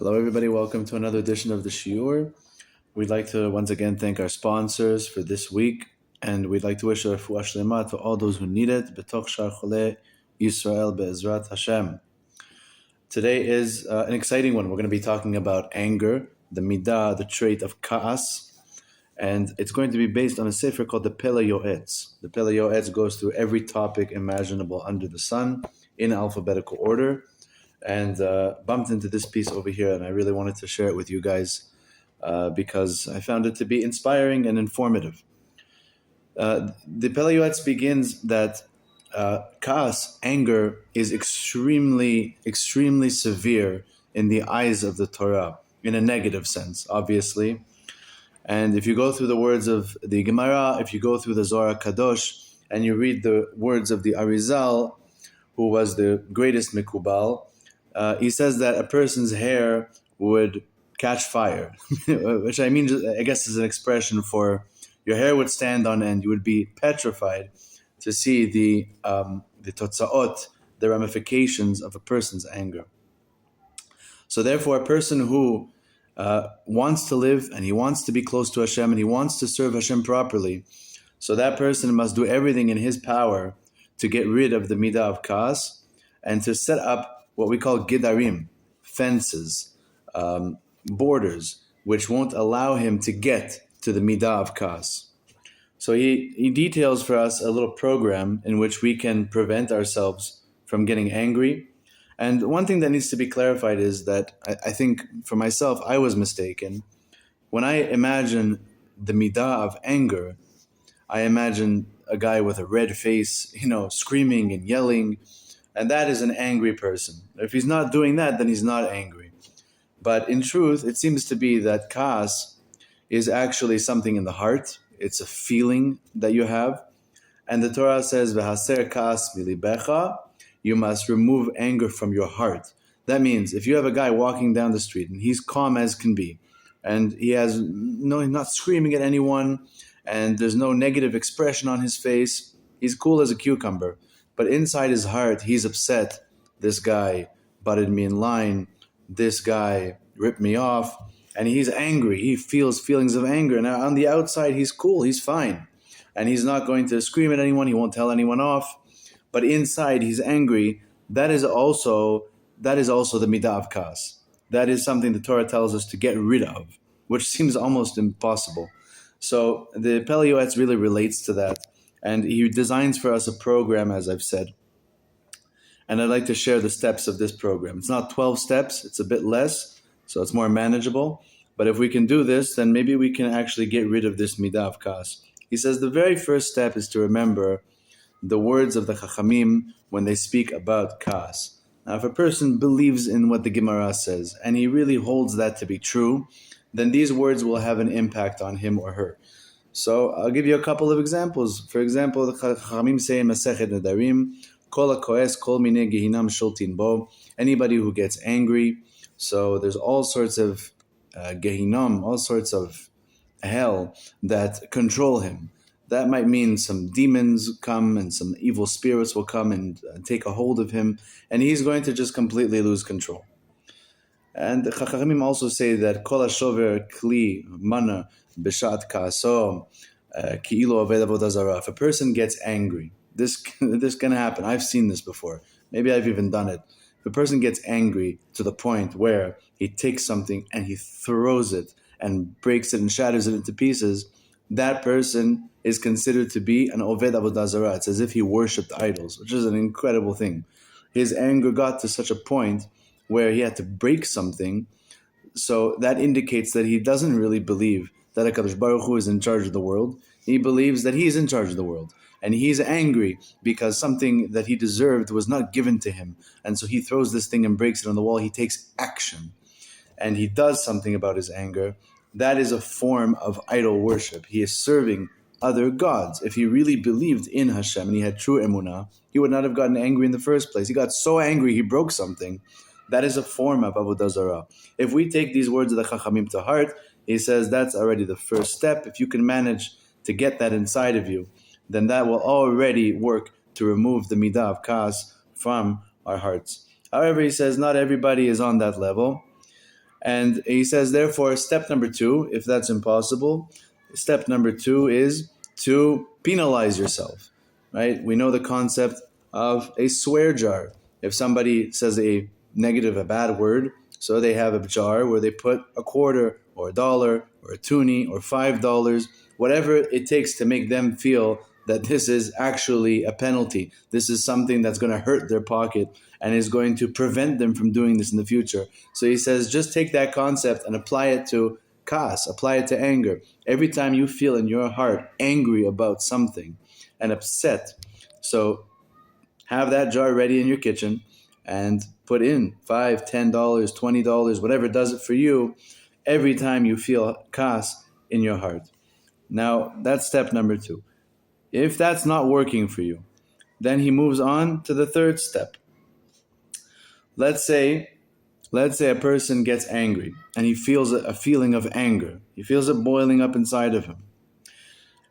Hello, everybody. Welcome to another edition of the Shiur. We'd like to once again thank our sponsors for this week, and we'd like to wish a refuah shlema to all those who need it. B'toch shar cholei Yisrael be'ezrat Hashem. Today is an exciting one. We're going to be talking about anger, the midah, the trait of ka'as, and it's going to be based on a sefer called the Pele Yoetz. The Pele Yoetz goes through every topic imaginable under the sun in alphabetical order, and bumped into this piece over here, and I really wanted to share it with you guys because I found it to be inspiring and informative. The Pele Yoetz begins that Kaas, anger, is extremely, extremely severe in the eyes of the Torah, in a negative sense, obviously. And if you go through the words of the Gemara, if you go through the Zohar Kadosh, and you read the words of the Arizal, who was the greatest Mikubal, he says that a person's hair would catch fire, which I guess is an expression for your hair would stand on end. You would be petrified to see the totzaot, the ramifications of a person's anger. So therefore, a person who wants to live and he wants to be close to Hashem and he wants to serve Hashem properly, so that person must do everything in his power to get rid of the midah of kaas and to set up what we call gidarim, fences, borders, which won't allow him to get to the midah of kaas. So he details for us a little program in which we can prevent ourselves from getting angry. And one thing that needs to be clarified is that I think for myself, I was mistaken. When I imagine the midah of anger, I imagine a guy with a red face, screaming and yelling, and that is an angry person. If he's not doing that, then he's not angry. But in truth, it seems to be that kaas is actually something in the heart. It's a feeling that you have. And the Torah says, "V'haser kaas milibecha," you must remove anger from your heart. That means if you have a guy walking down the street and he's calm as can be, and he's not screaming at anyone, and there's no negative expression on his face, he's cool as a cucumber. But inside his heart, he's upset. This guy butted me in line. This guy ripped me off. And he's angry. He feels feelings of anger. Now, on the outside, he's cool. He's fine. And he's not going to scream at anyone. He won't tell anyone off. But inside, he's angry. That is also the midah of kaas. That is something the Torah tells us to get rid of, which seems almost impossible. So the Pele Yoetz really relates to that. And he designs for us a program, as I've said. And I'd like to share the steps of this program. It's not 12 steps, it's a bit less, so it's more manageable. But if we can do this, then maybe we can actually get rid of this midah of kaas. He says the very first step is to remember the words of the Chachamim when they speak about kaas. Now, if a person believes in what the Gemara says, and he really holds that to be true, then these words will have an impact on him or her. So I'll give you a couple of examples. For example, the Chachamim say in Masechet Nedarim, Kol hakoes kol minei gehinam shultin bo. Anybody who gets angry, so there's all sorts of gehinam, all sorts of hell that control him. That might mean some demons come and some evil spirits will come and take a hold of him, and he's going to just completely lose control. And the Chachamim also say that Kol hashover kli mana b'shat ka'aso ki'ilo aved avodah zarah. If a person gets angry, this can happen. I've seen this before. Maybe I've even done it. If a person gets angry to the point where he takes something and he throws it and breaks it and shatters it into pieces, that person is considered to be an oved avodah zarah. It's as if he worshipped idols, which is an incredible thing. His anger got to such a point where he had to break something, so that indicates that he doesn't really believe that HaKadosh Baruch Hu is in charge of the world. He believes that he's in charge of the world. And he's angry because something that he deserved was not given to him. And so he throws this thing and breaks it on the wall. He takes action. And he does something about his anger. That is a form of idol worship. He is serving other gods. If he really believed in Hashem and he had true emunah, he would not have gotten angry in the first place. He got so angry he broke something. That is a form of avodah zarah. If we take these words of the Chachamim to heart, he says that's already the first step. If you can manage to get that inside of you, then that will already work to remove the midah of kaas from our hearts. However, he says not everybody is on that level. And he says, therefore, step number two, if that's impossible, step number two is to penalize yourself, right? We know the concept of a swear jar. If somebody says a negative, a bad word, so they have a jar where they put a quarter or a dollar or a toonie or $5, whatever it takes to make them feel that this is actually a penalty. This is something that's going to hurt their pocket and is going to prevent them from doing this in the future. So he says, just take that concept and apply it to kas, apply it to anger. Every time you feel in your heart angry about something and upset, so have that jar ready in your kitchen and put in $5, $10, $20, whatever does it for you, every time you feel kas in your heart. Now, that's step number two. If that's not working for you, then he moves on to the third step. Let's say a person gets angry and he feels a feeling of anger. He feels it boiling up inside of him.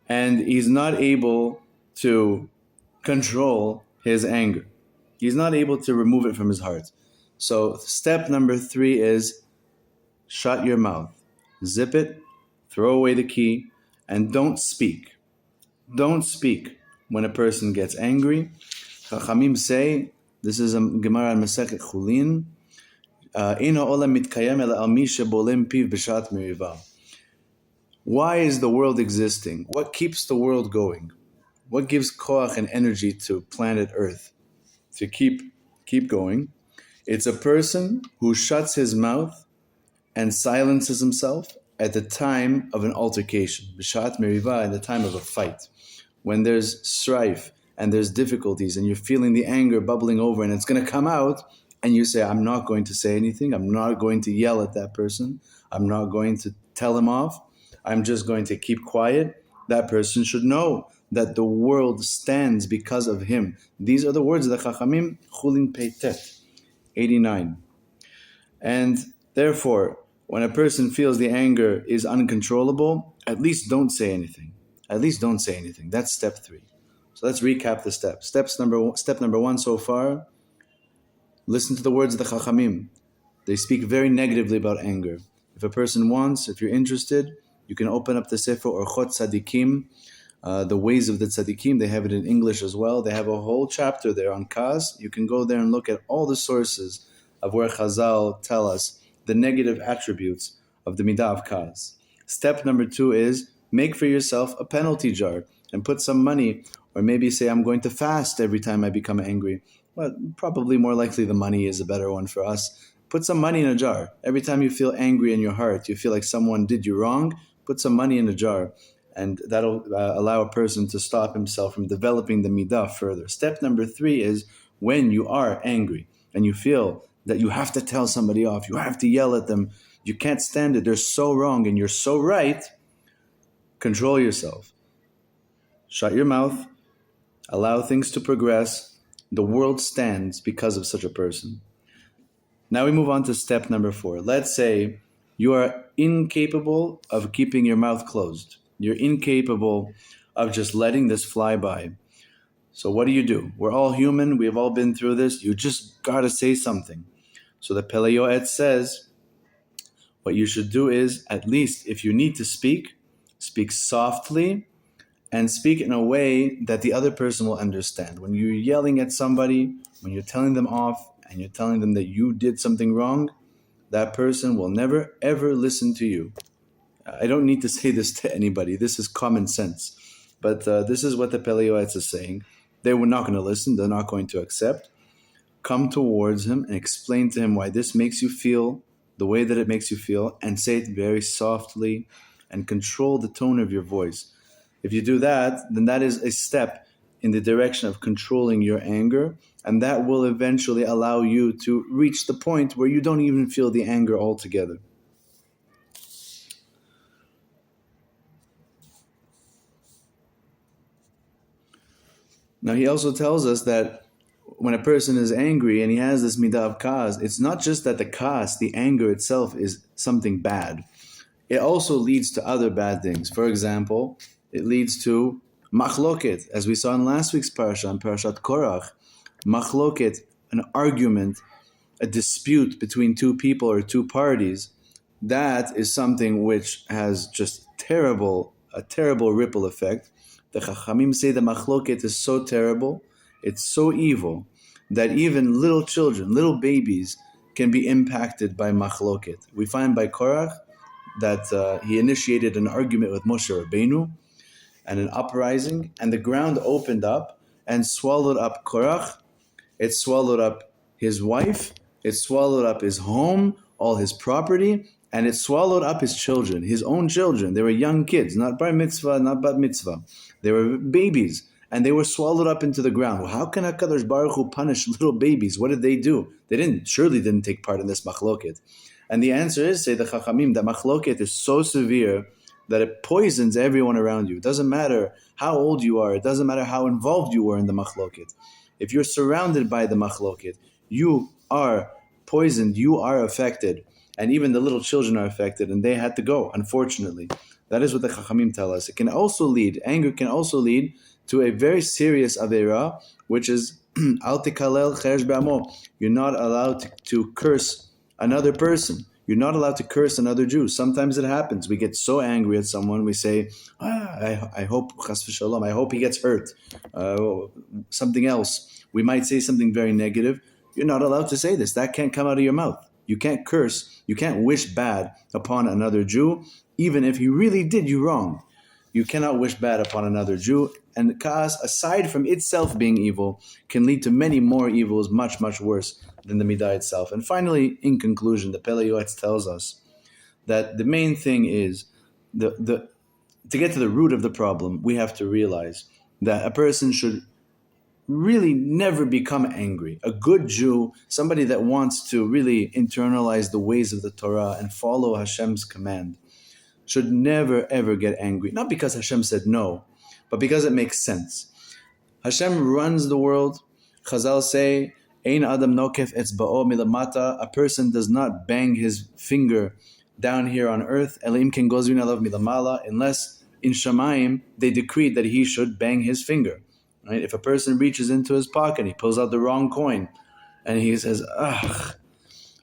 And he's not able to control his anger. He's not able to remove it from his heart. So step number three is shut your mouth. Zip it, throw away the key, and don't speak. Don't speak when a person gets angry. Chachamim say, this is a Gemara in Masechet Chulin, why is the world existing? What keeps the world going? What gives koach and energy to planet Earth to keep going? It's a person who shuts his mouth and silences himself at the time of an altercation, b'shat meriva, at the time of a fight. When there's strife and there's difficulties and you're feeling the anger bubbling over and it's going to come out, and you say, I'm not going to say anything, I'm not going to yell at that person, I'm not going to tell him off, I'm just going to keep quiet, that person should know that the world stands because of him. These are the words of the Chachamim, Chulin Peitet, 89. And therefore, when a person feels the anger is uncontrollable, at least don't say anything. At least don't say anything. That's step three. So let's recap the steps. Step number one so far, listen to the words of the Chachamim. They speak very negatively about anger. If a person wants, if you're interested, you can open up the Sefer Orchot Tzadikim, the ways of the Tzadikim. They have it in English as well. They have a whole chapter there on Kas. You can go there and look at all the sources of where Chazal tell us the negative attributes of the Midah of Kas. Step number two is make for yourself a penalty jar and put some money, or maybe say, I'm going to fast every time I become angry. Well, probably more likely the money is a better one for us. Put some money in a jar. Every time you feel angry in your heart, you feel like someone did you wrong, put some money in a jar. And that'll allow a person to stop himself from developing the midah further. Step number three is when you are angry and you feel that you have to tell somebody off, you have to yell at them, you can't stand it, they're so wrong and you're so right, control yourself. Shut your mouth, allow things to progress. The world stands because of such a person. Now we move on to step number four. Let's say you are incapable of keeping your mouth closed. You're incapable of just letting this fly by. So what do? We're all human. We've all been through this. You just got to say something. So the Pele Yoetz says, what you should do is, at least if you need to speak, speak softly and speak in a way that the other person will understand. When you're yelling at somebody, when you're telling them off and you're telling them that you did something wrong, that person will never, ever listen to you. I don't need to say this to anybody. This is common sense. But this is what the Pele Yoetz is saying. They were not going to listen. They're not going to accept. Come towards him and explain to him why this makes you feel the way that it makes you feel, and say it very softly and control the tone of your voice. If you do that, then that is a step in the direction of controlling your anger, and that will eventually allow you to reach the point where you don't even feel the anger altogether. Now he also tells us that when a person is angry and he has this midah of kas, it's not just that the kas, the anger itself, is something bad. It also leads to other bad things. For example, it leads to machloket, as we saw in last week's parasha, in Parashat Korach. Machloket, an argument, a dispute between two people or two parties, that is something which has just a terrible ripple effect. The Chachamim say the machloket is so terrible, it's so evil, that even little children, little babies, can be impacted by machloket. We find by Korach that he initiated an argument with Moshe Rabbeinu and an uprising, and the ground opened up and swallowed up Korach. It swallowed up his wife, it swallowed up his home, all his property, and it swallowed up his children, his own children. They were young kids, not bar mitzvah, not bat mitzvah. They were babies, and they were swallowed up into the ground. Well, how can HaKadosh Baruch Hu punish little babies? What did they do? They surely didn't take part in this machloket. And the answer is, say the Chachamim, that machloket is so severe that it poisons everyone around you. It doesn't matter how old you are. It doesn't matter how involved you were in the machloket. If you're surrounded by the machloket, you are poisoned, you are affected. And even the little children are affected, and they had to go, unfortunately. That is what the Chachamim tell us. Anger can also lead to a very serious Aveira, which is, Al tikalel cheresh be'amo. You're not allowed to curse another person. You're not allowed to curse another Jew. Sometimes it happens. We get so angry at someone, we say, I hope, chas v'shalom, I hope he gets hurt. Something else. We might say something very negative. You're not allowed to say this. That can't come out of your mouth. You can't curse. You can't wish bad upon another Jew, even if he really did you wrong. You cannot wish bad upon another Jew. And Kaas, aside from itself being evil, can lead to many more evils, much, much worse than the Midah itself. And finally, in conclusion, the Pele Yoetz tells us that the main thing is, to get to the root of the problem, we have to realize that a person should really never become angry. A good Jew, somebody that wants to really internalize the ways of the Torah and follow Hashem's command, should never ever get angry. Not because Hashem said no, but because it makes sense. Hashem runs the world. Chazal say, Ein Adam nokef etzba'o milamata. A person does not bang his finger down here on earth, Elim ken gozvin alav milamala, unless in Shamayim they decreed that he should bang his finger. Right? If a person reaches into his pocket, he pulls out the wrong coin, and he says, ugh.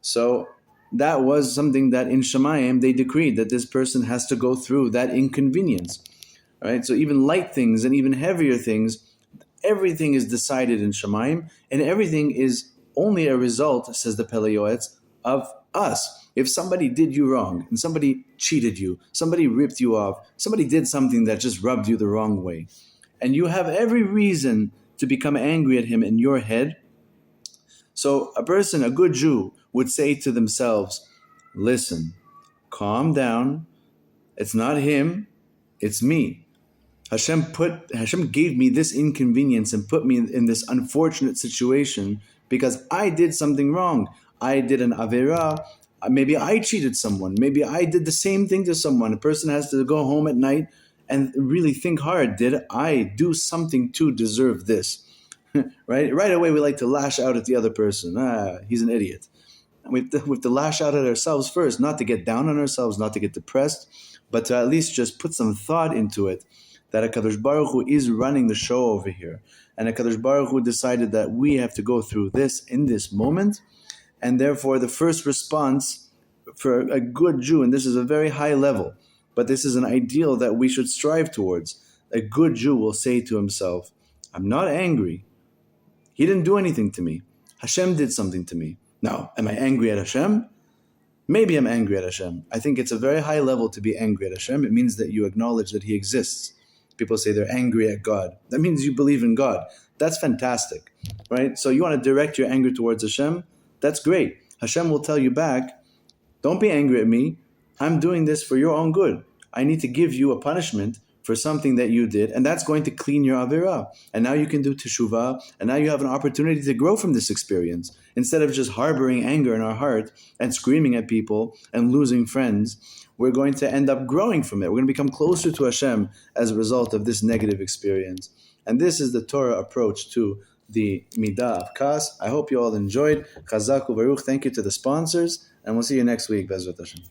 So that was something that in Shamayim they decreed that this person has to go through that inconvenience. Right? So even light things and even heavier things, everything is decided in Shamayim, and everything is only a result, says the Pele Yoetz, of us. If somebody did you wrong, and somebody cheated you, somebody ripped you off, somebody did something that just rubbed you the wrong way, and you have every reason to become angry at him in your head. So a person, a good Jew, would say to themselves, listen, calm down. It's not him, it's me. Hashem gave me this inconvenience and put me in this unfortunate situation because I did something wrong. I did an Aveira. Maybe I cheated someone. Maybe I did the same thing to someone. A person has to go home at night and really think hard. Did I do something to deserve this? Right away we like to lash out at the other person. He's an idiot. And we have to lash out at ourselves first, not to get down on ourselves, not to get depressed, but to at least just put some thought into it, that HaKadosh Baruch Hu is running the show over here. And HaKadosh Baruch Hu decided that we have to go through this in this moment, and therefore the first response for a good Jew, and this is a very high level, but this is an ideal that we should strive towards. A good Jew will say to himself, I'm not angry. He didn't do anything to me. Hashem did something to me. Now, am I angry at Hashem? Maybe I'm angry at Hashem. I think it's a very high level to be angry at Hashem. It means that you acknowledge that He exists. People say they're angry at God. That means you believe in God. That's fantastic, right? So you want to direct your anger towards Hashem? That's great. Hashem will tell you back, don't be angry at me. I'm doing this for your own good. I need to give you a punishment for something that you did, and that's going to clean your Avirah. And now you can do teshuvah, and now you have an opportunity to grow from this experience. Instead of just harboring anger in our heart and screaming at people and losing friends, we're going to end up growing from it. We're going to become closer to Hashem as a result of this negative experience. And this is the Torah approach to the Midah of Kas. I hope you all enjoyed. Chazak u'Baruch. Thank you to the sponsors, and we'll see you next week, Bezrat Hashem.